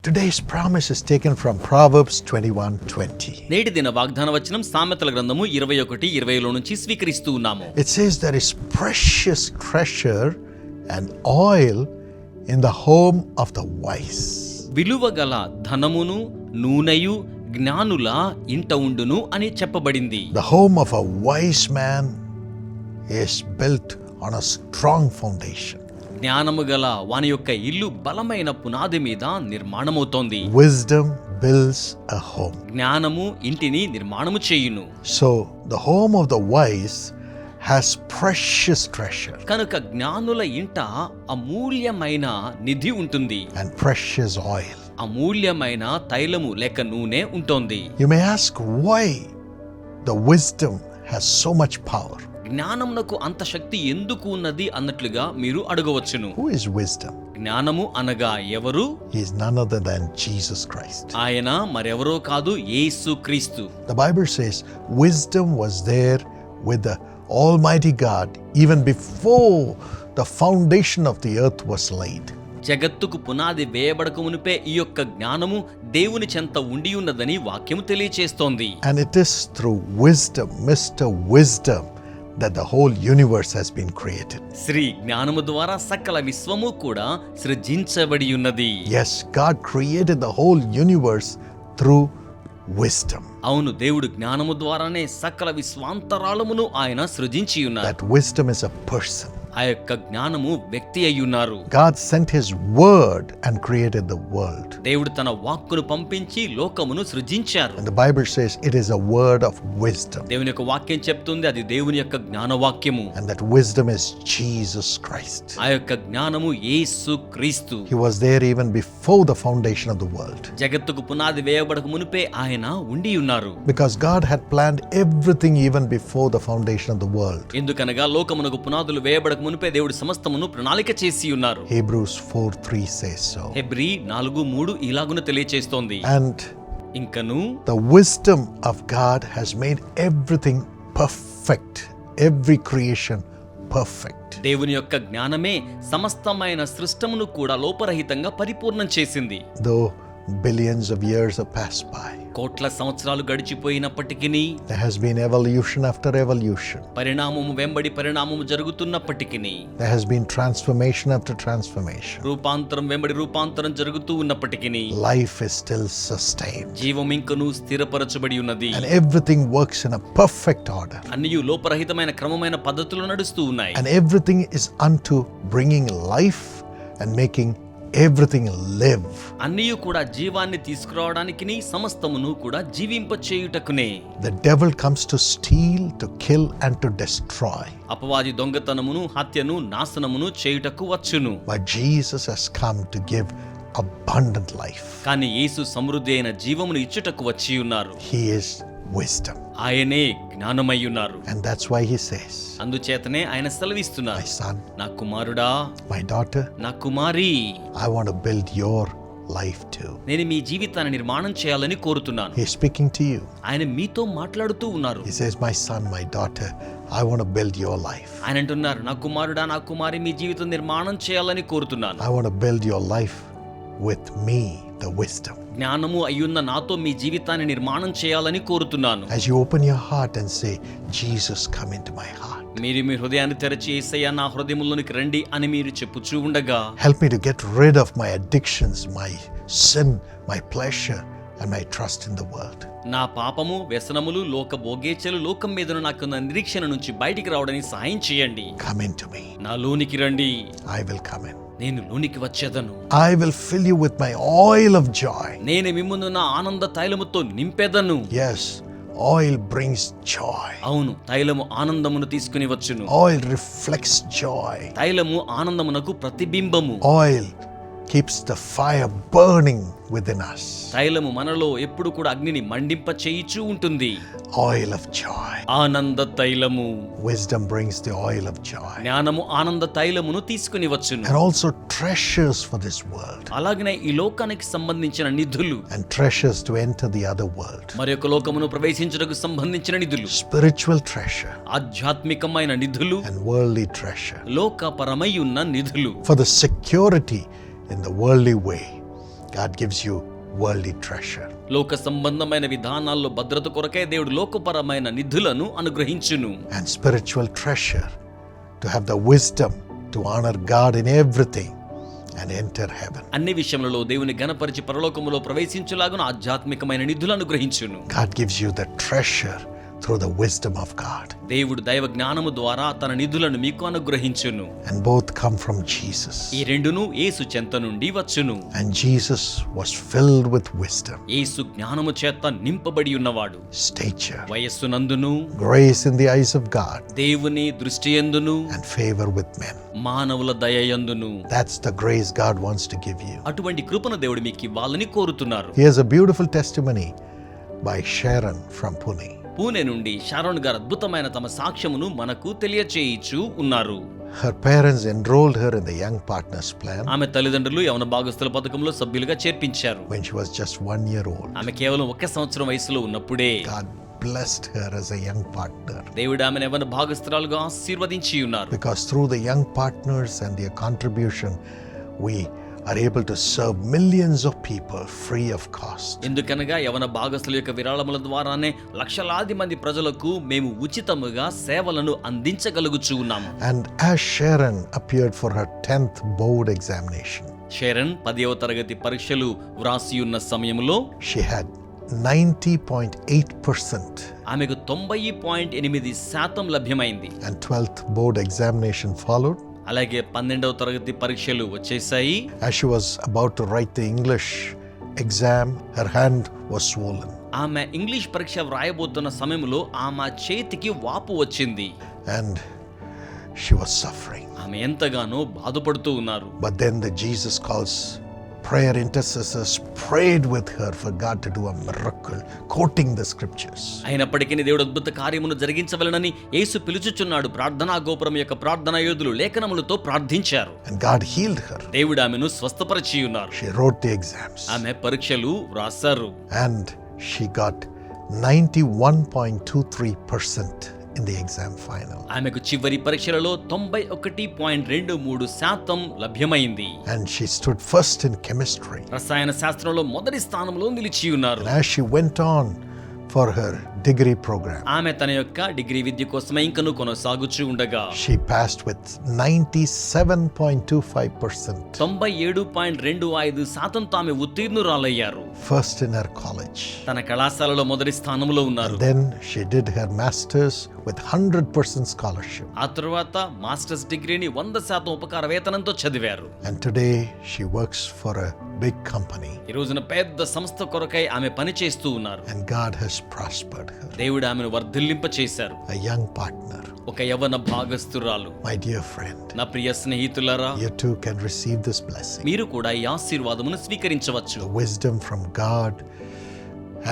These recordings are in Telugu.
Today's promise is taken from Proverbs 21:20. నేటి దిన వాగ్దాన వచనం సామెతల గ్రంథము 21:20లో నుంచి స్వీకరిస్తూ ఉన్నాము. It says there is precious treasure and oil in the home of the wise. విలువగల ధనమును నూనెయు జ్ఞానుల ఇంట ఉండును అని చెప్పబడింది. The home of a wise man is built on a strong foundation. జ్ఞానము గల వాని యొక్క ఇల్లు బలమైన పునాది మీద నిర్మాణమవుతోంది. Wisdom builds a home. జ్ఞానము ఇంటిని నిర్మాణము చేయును. So the home of the wise has precious treasure కనుక జ్ఞానుల ఇంట అమూల్యమైన నిధి ఉంటుంది. and precious oil. అమూల్యమైన తైలము లేక నూనె ఉంటుంది. You may ask why the wisdom has so much power. జ్ఞానమునకు అంత శక్తి ఎందుకు ఉన్నది అన్నట్లుగా మీరు అడగవచ్చును. Who is wisdom? జ్ఞానము అనగా ఎవరు? He is none other than Jesus Christ. ఆయన మరెవరో కాదు, యేసు క్రీస్తు. The Bible says wisdom was there with the Almighty God even before the foundation of the earth was laid. జగత్తుకు పునాది వేయబడక మునిపే ఈ యొక్క జ్ఞానము దేవుని చెంత ఉండి ఉన్నదని వాక్యము తెలియచేస్తోంది. And it is through wisdom, Mr. Wisdom, that the whole universe has been created. Shri జ్ఞానము ద్వారా సకల విశ్వము కూడా సృజించబడి ఉన్నది. Yes, God created the whole universe through wisdom. అవును, దేవుడు జ్ఞానము ద్వారానే సకల విశ్వాంతరాళమును ఆయన సృజించి ఉన్నారు. That wisdom is a person. ఆ యొక్క జ్ఞానము వ్యక్తి అయ్యున్నారు. God sent his word and created the world. దేవుడు తన వాక్కును పంపించి లోకమును సృజించారు. And the Bible says it is a word of wisdom. దేవుని యొక్క వాక్యం చెప్తుంది అది దేవుని యొక్క జ్ఞానవాక్యము. And that wisdom is Jesus Christ. ఆ యొక్క జ్ఞానము యేసు క్రీస్తు. He was there even before the foundation of the world. జగత్తుకు పునాది వేయబడక మునిపే ఆయన ఉండి ఉన్నారు. Because God had planned everything even before the foundation of the world. ఎందుకనగా లోకమునకు పునాదులు వేయబడక మునిపే దేవుడు సమస్తమును ప్రణాళిక చేసి ఉన్నారు. Hebrews 4:3 says so. హెబ్రీ 4:3 ఇలాగున తెలియచేస్తోంది. And ఇంకను the wisdom of God has made everything perfect, every creation perfect. దేవుని యొక్క జ్ఞానమే సమస్తమైన సృష్టమును కూడా లోపరహితంగా పరిపూర్ణం చేసింది. Though billions of years have passed by, కోట్ల సంవత్సరాలు గడిచిపోయినప్పటికీ, there has been evolution after evolution. పరిణామము వెంబడి పరిణామము జరుగుతున్నప్పటికీ, There has been transformation after transformation. రూపాంతరం వెంబడి రూపాంతరం జరుగుతూ ఉన్నప్పటికీ, Life is still sustained. జీవం ఇంకను స్థిరపరచబడి ఉన్నది. And everything works in a perfect order. అన్నియు లోపరహితమైన క్రమమైన పద్ధతిలో నడుస్తూ ఉన్నాయి. And everything is unto bringing life and making everything live. అన్నియు కూడా జీవాన్ని తీసుకురావడానికి సమస్తమును కూడా జీవింప చేయుటకునే. The devil comes to steal, to kill and to destroy. అపవాది దొంగతనమును, హత్యను, నాశనమును చేయుటకు వచ్చును. But Jesus has come to give abundant life. కానీ యేసు సమృద్ధి అయిన జీవమును ఇచ్చుటకు వచ్చి ఉన్నారు. He is wisdom. ఆయనే జ్ఞానమై ఉన్నారు. And that's why he says, అందుచేతనే ఆయన my సెలవిస్తున్నారు, son, నా కుమారుడా, my daughter, నా కుమారి, I want to build your life too. నేను మీ జీవితాన్ని నిర్మాణం చేయాలని కోరుతున్నాను. He's speaking to you. ఆయన మీతో మాట్లాడుతూ ఉన్నారు. He says, my son, my daughter, I want to build your life. ఆయన అంటున్నారు, నా కుమారుడా, నా కుమారి, మీ జీవితం నిర్మాణం చేయాలని కోరుతున్నాను. I want to build your life with me, the wisdom. జ్ఞానము అయ్యున్న నాతో మీ జీవితాన్ని నిర్మాణం చేయాలని కోరుతున్నాను. As you open your heart and say, Jesus, come into my heart. మీరు మీ హృదయాన్ని తెరచి, యేసయ్యా నా హృదయములోనికి రండి అని మీరు చెప్పుచూ ఉండగా, Help me to get rid of my addictions, my sin, my pleasure, and my trust in the world. నా పాపము, వ్యసనములు, లోక భోగేచ్ఛలు, లోకం మీద నాకున్న నిరీక్షణ నుంచి బయటికి రావడానికి సహాయం చేయండి. Come into me. నా లోనికి రండి, I will come in. నేను లోనికి వచ్చేదను. I will fill you with my oil of joy. నేను మిమ్మును నా ఆనంద తైలముతో నింపెదను. Yes, oil brings joy. అవును, తైలము ఆనందమును తీసుకుని వచ్చును. Oil reflects joy. తైలము ఆనందమునకు ప్రతిబింబము. Oil keeps the fire burning within us. తైలము మనలో ఎప్పుడు కూడా అగ్నిని మండింప చేయిచూ ఉంటుంది. Oil of joy. ఆనంద తైలము. Wisdom brings the oil of joy. జ్ఞానము ఆనంద తైలమును తీసుకుని వచ్చును. And also treasures for this world. అలాగనే ఈ లోకానికి సంబంధించిన నిధులు, And treasures to enter the other world. మరొక లోకమును ప్రవేశించుటకు సంబంధించిన నిధులు, Spiritual treasure ఆధ్యాత్మికమైన నిధులు, and worldly treasure. లోకపరమై ఉన్న నిధులు, For the security in the worldly way God gives you worldly treasure. లోక సంబంధమైన విధానాల్లో భద్రత కొరకై దేవుడు లోకపరమైన నిధులను అనుగ్రహించును. And spiritual treasure to have the wisdom to honor God in everything and enter heaven. అన్ని విషయములలో దేవుని ఘనపరిచి పరలోకములో ప్రవేశించులాగున ఆధ్యాత్మికమైన నిధులను అనుగ్రహించును. God gives you the treasure through the wisdom of God. దేవుడు దైవ జ్ఞానము ద్వారా తన నిధులను మీకు అనుగ్రహించును. And both come from Jesus. ఈ రెండును యేసు చెంత నుండి వచ్చును. And Jesus was filled with wisdom, యేసు జ్ఞానము చేత నింపబడి ఉన్నవాడు. stature, వయస్సునందును, grace in the eyes of God, దేవుని దృష్టియందును, and favor with men. మానవుల దయయందును. That's the grace God wants to give you. అటువంటి కృపను దేవుడు మీకు ఇవ్వాలని కోరుతున్నారు. Here's a beautiful testimony by Sharon from Pune. Pune నుండి షారోన్ గారు అద్భుతమైన తమ సాక్ష్యమును మనకు తెలియచేయిచు ఉన్నారు. Her parents enrolled her in the Young Partners Plan ఆమె తల్లిదండ్రులు యవన భాగస్తుల పథకంలో సభ్యులుగా చేర్పించారు. when she was just 1 year old. ఆమె కేవలం 1 సంవత్సరం వయసులో ఉన్నప్పుడే God blessed her as a young partner, దేవుడు ఆమెను యవన భాగస్తురాలుగా ఆశీర్వదించి ఉన్నారు. because through the young partners and their contribution we are able to serve millions of people free of cost. ఎందుకనగా యవన భాగస్తుల యొక్క విరాళముల ద్వారానే లక్షలాది మంది ప్రజలకు మేము ఉచితముగా సేవలను అందించగలుగుచూ ఉన్నాము. And as Sharon appeared for her 10th board examination, షేరన్ 10వ తరగతి పరీక్షలు వ్రాసి ఉన్న సమయంలో she had 90.8%, ఆమెకు 90.8% లభ్యమైంది. and 12th board examination followed. అలాగే 12వ తరగతి పరీక్షలు వచ్చేసాయి. As she was about to write the English exam, her hand was swollen, ఆమె ఇంగ్లీష్ పరీక్ష వ్రాయబోతున్న సమయంలో ఆమె చేతికి వాపు వచ్చింది. and she was suffering. ఆమె ఎంతగానో బాధపడుతూ ఉన్నారు. But then the Jesus calls prayer intercessors prayed with her for God to do a miracle, quoting the scriptures. అయినప్పటికీ దేవుడు అద్భుత కార్యమును జరిగించవలెనని యేసు పిలుచుచున్నాడు. ప్రార్థనా గోపురం యొక్క ప్రార్థనా యోధులు లేఖనములతో ప్రార్థించారు. And God healed her. దేవుడు ఆమెను స్వస్థపరిచి ఉన్నారు. She wrote the exams, ఆమె పరీక్షలు వ్రాసారు. and she got 91.23% in the exam final. ఆమెకు చివరి పరీక్షలలో 91.23% లభ్యమైంది. And she stood first in chemistry. రసాయన శాస్త్రంలో మొదటి స్థానంలో నిలిచి ఉన్నారు. And as she went on for her degree program, ఆమె తన యొక్క డిగ్రీ విద్య కోసమే ఇంకను కొనసాగుచూ ఉండగా she passed with 97.25%, 97.25% ఆమె ఉత్తీర్ణురాలయ్యారు. first in her college. తన కళాశాలలో మొదటి స్థానంలో ఉన్నారు. And then she did her masters with 100% scholarship. ఆ తర్వాత మాస్టర్స్ డిగ్రీని 100% ఉపకార వేతనంతో చదివారు. And today she works for a big company, ఈ రోజున పెద్ద సంస్థ కొరకై ఆమె పని చేస్తూ ఉన్నారు. and God has prospered her. దేవుడు ఆమెను వర్ధిల్లింప చేశారు. A young partner. ఒక యవ్వన భాగస్తురాలు. My dear friend, నా ప్రియ స్నేహితులారా, you too can receive this blessing. మీరు కూడా ఈ ఆశీర్వాదమును స్వీకరించవచ్చు. The wisdom from God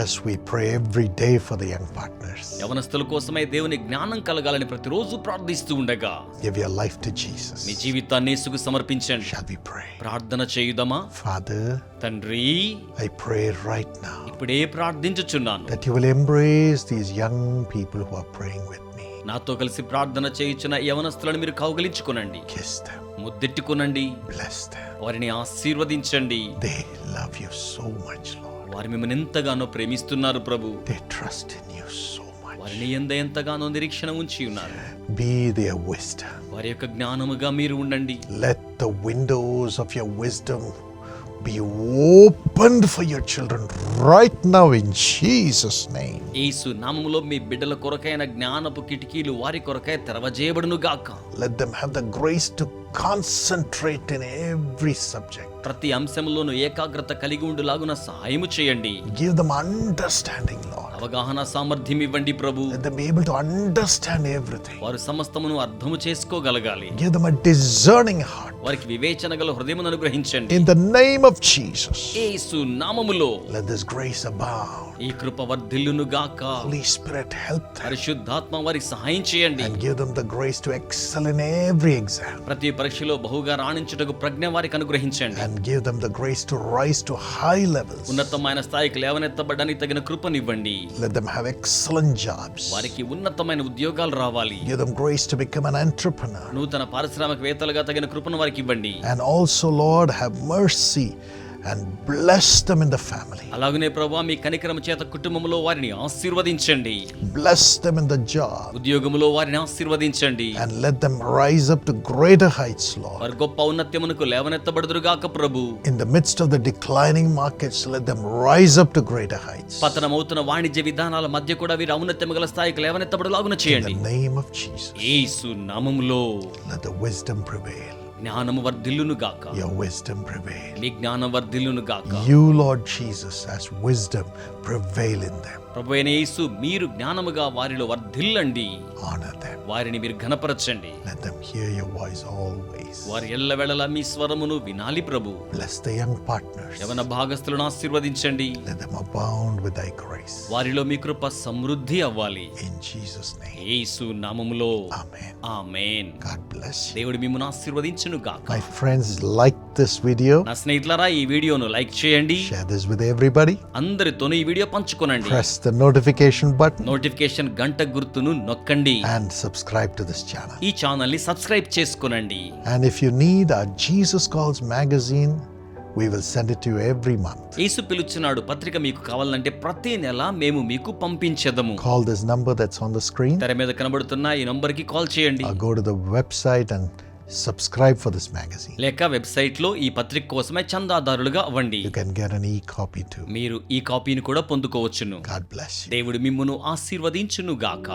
as we pray every day for the young partners. యవనస్తుల కోసమై దేవుని జ్ఞానం కలగాలని ప్రతిరోజు ప్రార్థిస్తూ ఉండగా Give your life to Jesus. మీ జీవితాన్ని యేసుకు సమర్పించండి. Shall we pray? ప్రార్థన చేయుదమా? Father, తండ్రి, I pray right now ఇప్పుడే ప్రార్థించుచున్నాను. that you will embrace these young people who are praying with me. నాతో కలిసి ప్రార్థన చేయుచున్న యవనస్తులను మీరు కౌగలించుకునండి, Kiss them, ముద్దెట్టుకునండి, bless them. వారిని ఆశీర్వదించండి. They love you so much, Lord. వారు మిమ్మల్ని ఎంతగానో ప్రేమిస్తున్నారు ప్రభు. They trust in you so much. వారిని ఎంతగానో నిరీక్షణ ఉంచి ఉన్నారు. Be their wisdom. వారి యొక్క జ్ఞానముగా మీరు ఉండండి. Let the windows of your wisdom be opened for your children right now in Jesus' name. యేసు నామములో మీ బిడ్డల కొరకైన జ్ఞానపు కిటికీలు వారి కొరకై తెరవజేయబడును గాక. Let them have the grace to concentrate in every subject. ప్రతి అంశంలోనూ ఏకాగ్రత కలిగి ఉండులాగున సహాయము చేయండి. Give them understanding, Lord. అవగాహన సామర్థ్యం ఇవ్వండి ప్రభు. Let them be able to understand everything. వారు సమస్తమును అర్థము చేసుకోగలగాలి. Give them a discerning heart. వారికి వివేచన గల హృదయమును అనుగ్రహించండి. In the name of Jesus, యేసు నామములో let this grace abound. ఈ కృప వర్ధిల్లును గాక. Holy Spirit, help them పరిశుద్ధాత్మ వారికి సహాయం చేయండి. and give them the grace to excel in every exam. ప్రతి పరీక్షలో బహుగా రాణించుటకు ప్రజ్ఞ వారికి అనుగ్రహించండి. And give them the grace to rise to high levels. ఉన్నతమైన స్థాయికి లేవనెత్తబడడానికి తగిన కృపనివ్వండి. Let them have excellent jobs. వారికి ఉన్నతమైన ఉద్యోగాలు రావాలి. Give them grace to become an entrepreneur. నూతన పారిశ్రామికవేత్తలుగా తగిన కృపను వారికి ఇవ్వండి. And also, Lord, have mercy and bless them in the family. అలాగనే ప్రభువా మీ కనికరము చేత కుటుంబంలో వారిని ఆశీర్వదించండి. Bless them in the job. ఉద్యోగములో వారిని ఆశీర్వదించండి. And let them rise up to greater heights, Lord. వారు గొప్ప ఉన్నత్యమునకు లేవనెత్తబడుదురుగాక ప్రభు. In the midst of the declining markets, let them rise up to greater heights. పతనమవుతున్న వాణిజ్య విధానాల మధ్య కూడా వీరు ఔన్నత్యము గల స్థాయికి లేవనెత్తబడులాగున In చేయండి. the name of Jesus, యేసు నామములో let the wisdom prevail. జ్ఞానము వర్ధిల్లును గాక. Your wisdom prevail. మీ జ్ఞానం వర్ధిల్లును గాక. You, Lord Jesus, as wisdom prevail in them. ప్రభువైన యేసు మీరు జ్ఞానముగా వారిలో వర్ధిల్లండి. Honor them. వారిని మీరు ఘనపరచండి. Let them hear your voice always. వారు ఎల్లవేళలా మీ స్వరమును వినాలి ప్రభు. Bless the young partners. యవన భాగస్థులను ఆశీర్వదించండి. Let them abound with thy grace. వారిలో మీ కృప సమృద్ధి అవ్వాలి. In Jesus' name. యేసు నామములో Amen. Amen. God bless you. దేవుడు మిమ్మును ఆశీర్వదించును గాక. My friends, like this video. నా స్నేహితులారా ఈ వీడియోను లైక్ చేయండి. Share this with everybody. అందరితోనూ ఈ వీడియో పంచుకోనండి. Press the notification button notification గంట గుర్తును నొక్కండి. and subscribe to this channel. ఈ ఛానల్ ని సబ్స్క్రైబ్ చేసుకోనండి. And if you need our Jesus Calls magazine, we will send it to you every month. యేసు పిలుచున్నాడు పత్రిక మీకు కావాలంటే ప్రతి నెల మేము మీకు పంపించెదము. Call this number that's on the screen తెర మీద కనబడుతున్న ఈ నంబర్ కి కాల్ చేయండి. or go to the website and subscribe for this magazine. లేక వెబ్సైట్ లో ఈ పత్రిక కోసమే చందాదారులుగా అవ్వండి. You can get an e-copy too. మీరు ఈ కాపీని కూడా పొందుకోవచ్చును. God bless you. దేవుడు మిమ్మును ఆశీర్వదించును గాక.